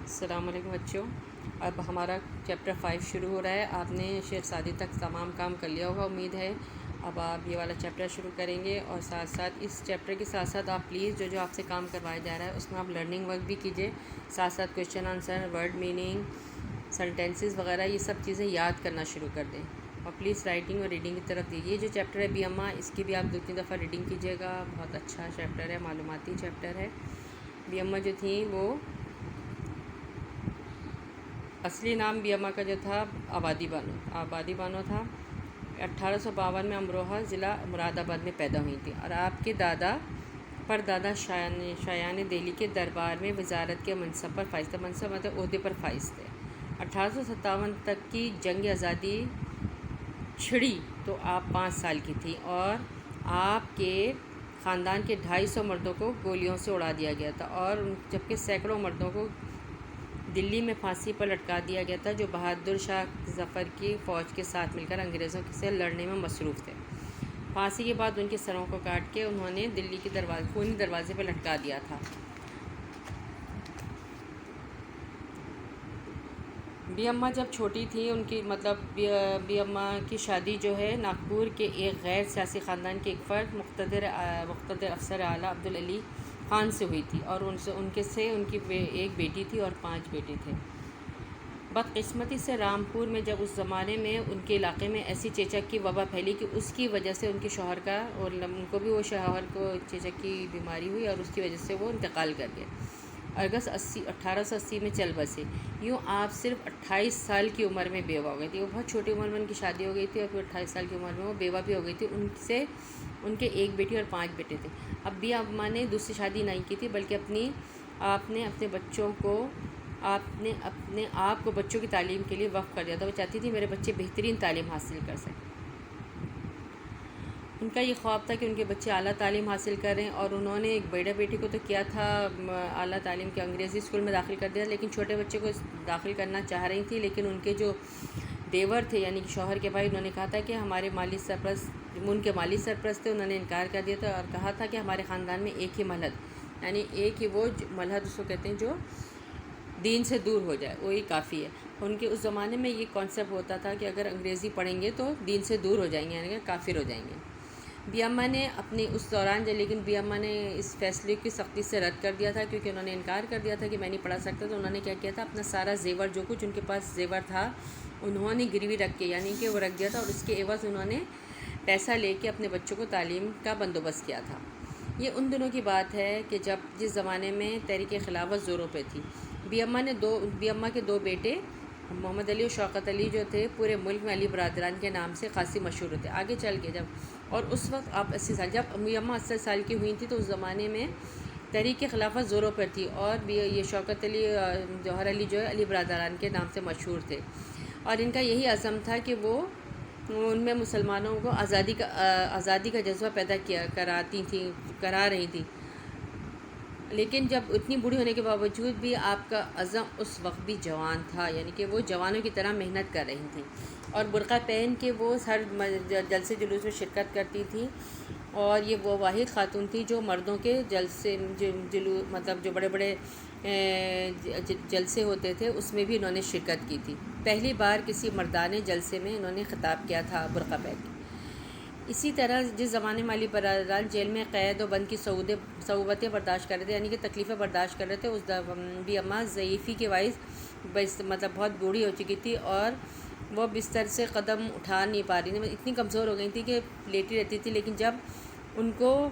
السلام علیکم بچوں، اب ہمارا چیپٹر 5 شروع ہو رہا ہے۔ آپ نے شیخ سعدی تک تمام کام کر لیا ہوگا امید ہے۔ اب آپ یہ والا چیپٹر شروع کریں گے اور ساتھ ساتھ اس چیپٹر کے ساتھ ساتھ آپ پلیز جو آپ سے کام کروایا جا رہا ہے اس میں آپ لرننگ ورک بھی کیجیے، ساتھ ساتھ question answer, word meaning, sentences وغیرہ یہ سب چیزیں یاد کرنا شروع کر دیں اور پلیز رائٹنگ اور ریڈنگ کی طرف دیجیے۔ یہ جو چیپٹر ہے بی اماں، اس کی بھی آپ 2-3 دفعہ ریڈنگ کیجیے گا۔ بہت اچھا چیپٹر ہے، معلوماتی چیپٹر ہے۔ بی اماں جو تھیں وہ اصلی نام بی اماں کا جو تھا آبادی بانو تھا۔ 1852 میں امروہہ ضلع مراد آباد میں پیدا ہوئی تھی اور آپ کے دادا پردادا شایان دہلی کے دربار میں وزارت کے منصب پر فائز تھے۔ منصب مطلب عہدے پر فائز تھے۔ 1857 تک کی جنگ آزادی چھڑی تو آپ 5 سال کی تھی اور آپ کے خاندان کے 250 مردوں کو گولیوں سے اڑا دیا گیا تھا، اور جبکہ سینکڑوں مردوں کو دلی میں پھانسی پر لٹکا دیا گیا تھا، جو بہادر شاہ ظفر کی فوج کے ساتھ مل کر انگریزوں سے لڑنے میں مصروف تھے۔ پھانسی کے بعد ان کے سروں کو کاٹ کے انہوں نے دلی کے خونی دروازے پر لٹکا دیا تھا۔ بی اماں جب چھوٹی تھی بی اماں کی شادی جو ہے ناگپور کے ایک غیر سیاسی خاندان کے ایک فرد مقتدر افسر اعلیٰ عبدالعلی خان سے ہوئی تھی، اور ان کی ایک بیٹی تھی اور 5 بیٹے تھے۔ بدقسمتی سے رامپور میں جب اس زمانے میں ان کے علاقے میں ایسی چیچک کی وبا پھیلی کہ اس کی وجہ سے ان کے شوہر کو چیچک کی بیماری ہوئی اور اس کی وجہ سے وہ انتقال کر گئے۔ اگست 1880 میں چل بسے۔ یوں آپ صرف 28 سال کی عمر میں بیوہ ہو گئی تھی۔ وہ بہت چھوٹی عمر میں ان کی شادی ہو گئی تھی اور پھر 28 سال کی عمر میں وہ بیوہ بھی ہو گئی تھی۔ ان کے ایک بیٹی اور 5 بیٹے تھے۔ اب بی اماں نے دوسری شادی نہیں کی تھی، بلکہ آپ نے اپنے آپ کو بچوں کی تعلیم کے لیے وقف کر دیا تھا۔ وہ چاہتی تھی میرے بچے بہترین تعلیم حاصل کر سکیں۔ ان کا یہ خواب تھا کہ ان کے بچے اعلیٰ تعلیم حاصل کریں، اور انہوں نے ایک بڑے بیٹے کو تو کیا تھا اعلیٰ تعلیم کے انگریزی اسکول میں داخل کر دیا، لیکن چھوٹے بچے کو داخل کرنا چاہ رہی تھی، لیکن ان کے جو دیور تھے یعنی کہ شوہر کے بھائی، انہوں نے کہا تھا کہ ان کے مالی سرپرست تھے، انہوں نے انکار کر دیا تھا اور کہا تھا کہ ہمارے خاندان میں ایک ہی ملحد، یعنی ایک ہی وہ ملحد اس کو کہتے ہیں جو دین سے دور ہو جائے، وہی کافی ہے۔ ان کے اس زمانے میں یہ کانسیپٹ ہوتا تھا کہ اگر انگریزی پڑھیں گے تو دین سے دور ہو جائیں گے، یعنی کہ کافر ہو جائیں گے۔ بی اماں نے لیکن بی اماں نے اس فیصلے کی سختی سے رد کر دیا تھا، کیونکہ انہوں نے انکار کر دیا تھا کہ میں نہیں پڑھا سکتا۔ تو انہوں نے کیا کیا تھا، اپنا سارا زیور، جو کچھ ان کے پاس زیور تھا، انہوں نے گروی رکھ کے یعنی کہ وہ رکھ دیا تھا، اور اس کے عوض انہوں نے پیسہ لے کے اپنے بچوں کو تعلیم کا بندوبست کیا تھا۔ یہ ان دنوں کی بات ہے کہ جس زمانے میں تحریک خلافت زوروں پہ تھی۔ بی اماں کے 2 بیٹے محمد علی اور شوکت علی جو تھے، پورے ملک میں علی برادران کے نام سے خاصی مشہور ہوتے۔ آگے چل کے اور اس وقت آپ 80 سال، جب بی اماں 80 سال کی ہوئی تھی تو اس زمانے میں تحریک خلافت زوروں پر تھی، اور یہ شوکت علی، جوہر علی جو ہے علی برادران کے نام سے مشہور تھے، اور ان کا یہی عزم تھا کہ وہ ان میں مسلمانوں کو آزادی کا جذبہ پیدا کرا رہی تھیں۔ لیکن جب اتنی بوڑھی ہونے کے باوجود بھی آپ کا عزم اس وقت بھی جوان تھا، یعنی کہ وہ جوانوں کی طرح محنت کر رہی تھیں، اور برقع پہن کے وہ ہر جلسے جلوس میں شرکت کرتی تھیں، اور یہ وہ واحد خاتون تھی جو مردوں کے جلسے جو بڑے بڑے جلسے ہوتے تھے اس میں بھی انہوں نے شرکت کی تھی۔ پہلی بار کسی مردانہ جلسے میں انہوں نے خطاب کیا تھا برقع پہن کے۔ اسی طرح جس زمانے میں علی برادران جیل میں قید و بند کی صعوبتیں برداشت کر رہے تھے، یعنی کہ تکلیفیں برداشت کر رہے تھے، اس بی اماں ضعیفی کے باعث بہت بوڑھی ہو چکی تھی، اور وہ بستر سے قدم اٹھا نہیں پا رہی تھی، اتنی کمزور ہو گئی تھی کہ لیٹی رہتی تھی۔ لیکن جب ان کو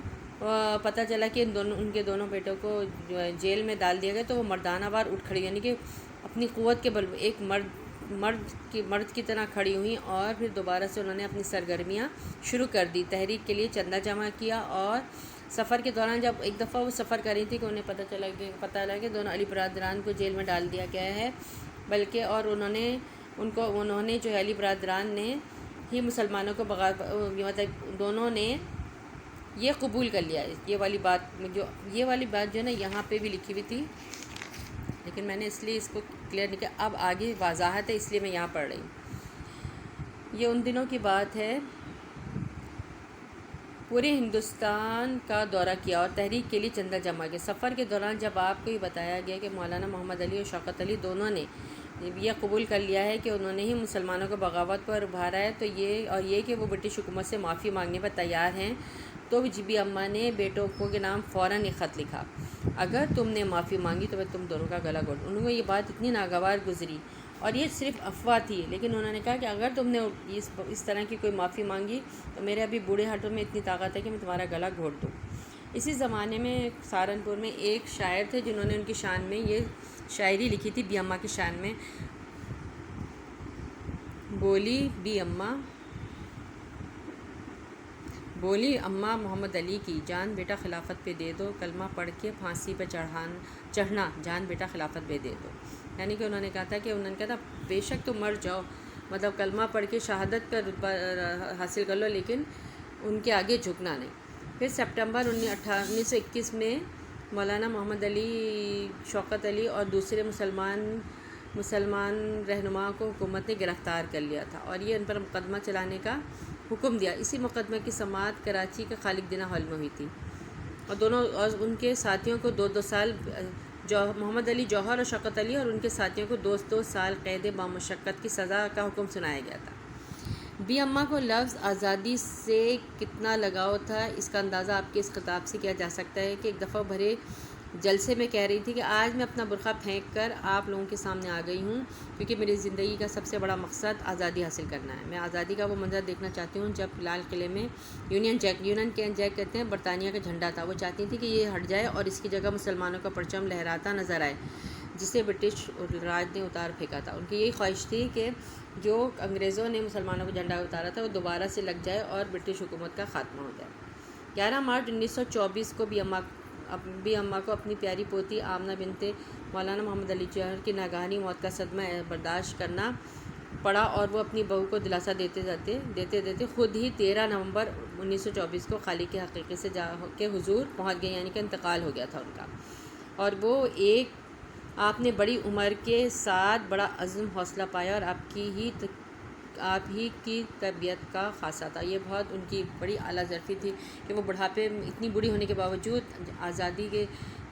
پتہ چلا کہ ان کے دونوں بیٹوں کو جیل میں ڈال دیا گیا، تو وہ مردانہ وار اٹھ کھڑی، یعنی کہ اپنی قوت کے بل ایک مرد کی طرح کھڑی ہوئیں، اور پھر دوبارہ سے انہوں نے اپنی سرگرمیاں شروع کر دی، تحریک کے لیے چندہ جمع کیا، اور سفر کے دوران جب ایک دفعہ وہ سفر کر رہی تھی کہ انہیں پتہ لگا کہ دونوں علی برادران کو جیل میں ڈال دیا گیا ہے، بلکہ اور انہوں نے جو ہے علی برادران نے ہی مسلمانوں کو دونوں نے یہ قبول کر لیا ہے۔ یہ والی بات جو ہے نا یہاں پہ بھی لکھی ہوئی تھی، لیکن میں نے اس لیے اس کو کلیئر نہیں کیا، اب آگے وضاحت ہے اس لیے میں یہاں پڑھ رہی ہوں۔ یہ ان دنوں کی بات ہے، پورے ہندوستان کا دورہ کیا اور تحریک کے لیے چندہ جمع کیا۔ سفر کے دوران جب آپ کو یہ بتایا گیا کہ مولانا محمد علی اور شوکت علی دونوں نے یہ قبول کر لیا ہے کہ انہوں نے ہی مسلمانوں کو بغاوت پر ابھارا ہے تو یہ کہ وہ برٹش حکومت سے معافی مانگنے پر تیار ہیں، تو بی بی اماں نے بیٹوں کو کے نام فوراً ایک خط لکھا، اگر تم نے معافی مانگی تو میں تم دونوں کا گلا گھونٹ۔ انہوں نے یہ بات اتنی ناگوار گزری اور یہ صرف افواہ تھی، لیکن انہوں نے کہا کہ اگر تم نے اس طرح کی کوئی معافی مانگی تو میرے ابھی بوڑھے ہاتھوں میں اتنی طاقت ہے کہ میں تمہارا گلا گھونٹ دوں۔ اسی زمانے میں سہارنپور میں ایک شاعر تھے جنہوں نے ان کی شان میں یہ شاعری لکھی تھی بی اماں کی شان میں۔ بولی اماں محمد علی کی، جان بیٹا خلافت پہ دے دو، کلمہ پڑھ کے پھانسی پہ چڑھنا، جان بیٹا خلافت پہ دے دو۔ یعنی کہ انہوں نے کہا تھا کہ انہوں نے کہا تھا بے شک تم مر جاؤ، مطلب کلمہ پڑھ کے شہادت کا رتبہ حاصل کر لو، لیکن ان کے آگے جھکنا نہیں۔ پھر سپٹمبر 1921 میں مولانا محمد علی، شوکت علی اور دوسرے مسلمان رہنما کو حکومت نے گرفتار کر لیا تھا اور یہ ان پر مقدمہ چلانے کا حکم دیا۔ اسی مقدمے کی سماعت کراچی کے خالق دینہ ہال میں ہوئی تھی اور ان کے ساتھیوں کو 2 سال، محمد علی جوہر اور شوکت علی اور ان کے ساتھیوں کو 2 سال قید بامشقت کی سزا کا حکم سنایا گیا تھا۔ بی اماں کو لفظ آزادی سے کتنا لگاؤ تھا، اس کا اندازہ آپ کے اس خطاب سے کیا جا سکتا ہے کہ ایک دفعہ بھرے جلسے میں کہہ رہی تھی کہ آج میں اپنا برقع پھینک کر آپ لوگوں کے سامنے آ گئی ہوں کیونکہ میری زندگی کا سب سے بڑا مقصد آزادی حاصل کرنا ہے۔ میں آزادی کا وہ منظر دیکھنا چاہتی ہوں جب لال قلعے میں یونین جیک کہتے ہیں برطانیہ کا جھنڈا تھا، وہ چاہتی تھی کہ یہ ہٹ جائے اور اس کی جگہ مسلمانوں کا پرچم لہراتا نظر آئے جسے برٹش راج نے اتار پھینکا تھا۔ ان کی یہی خواہش تھی کہ جو انگریزوں نے مسلمانوں کو جھنڈا اتارا تھا وہ دوبارہ سے لگ جائے اور برٹش حکومت کا خاتمہ ہو جائے۔ 11 مارچ 1924 کو بی اماں کو اپنی پیاری پوتی آمنہ بنت مولانا محمد علی جوہر کی ناگہانی موت کا صدمہ برداشت کرنا پڑا اور وہ اپنی بہو کو دلاسا دیتے خود ہی 13 نومبر 1924 کو خالق حقیقی سے کے حضور پہنچ گئے، یعنی کہ انتقال ہو گیا تھا ان کا۔ اور وہ آپ نے بڑی عمر کے ساتھ بڑا عزم حوصلہ پایا اور آپ ہی کی تربیت کا خاصہ تھا۔ یہ بہت ان کی بڑی اعلیٰ ظرفی تھی کہ وہ بڑھاپے میں اتنی بوڑھی ہونے کے باوجود آزادی کے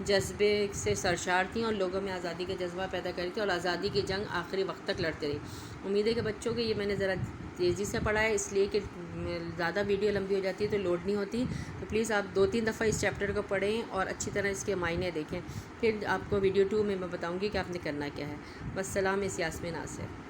جذبے سے سرشار تھیں اور لوگوں میں آزادی کا جذبہ پیدا کری تھی اور آزادی کی جنگ آخری وقت تک لڑتے رہی۔ امید ہے کہ بچوں کے یہ میں نے ذرا تیزی سے پڑھا ہے اس لیے کہ زیادہ ویڈیو لمبی ہو جاتی ہے تو لوڈ نہیں ہوتی، تو پلیز آپ 2-3 دفعہ اس چیپٹر کو پڑھیں اور اچھی طرح اس کے معنی دیکھیں، پھر آپ کو ویڈیو 2 میں بتاؤں گی کہ آپ نے کرنا کیا ہے۔ والسلام، اس یاسمین ناصر۔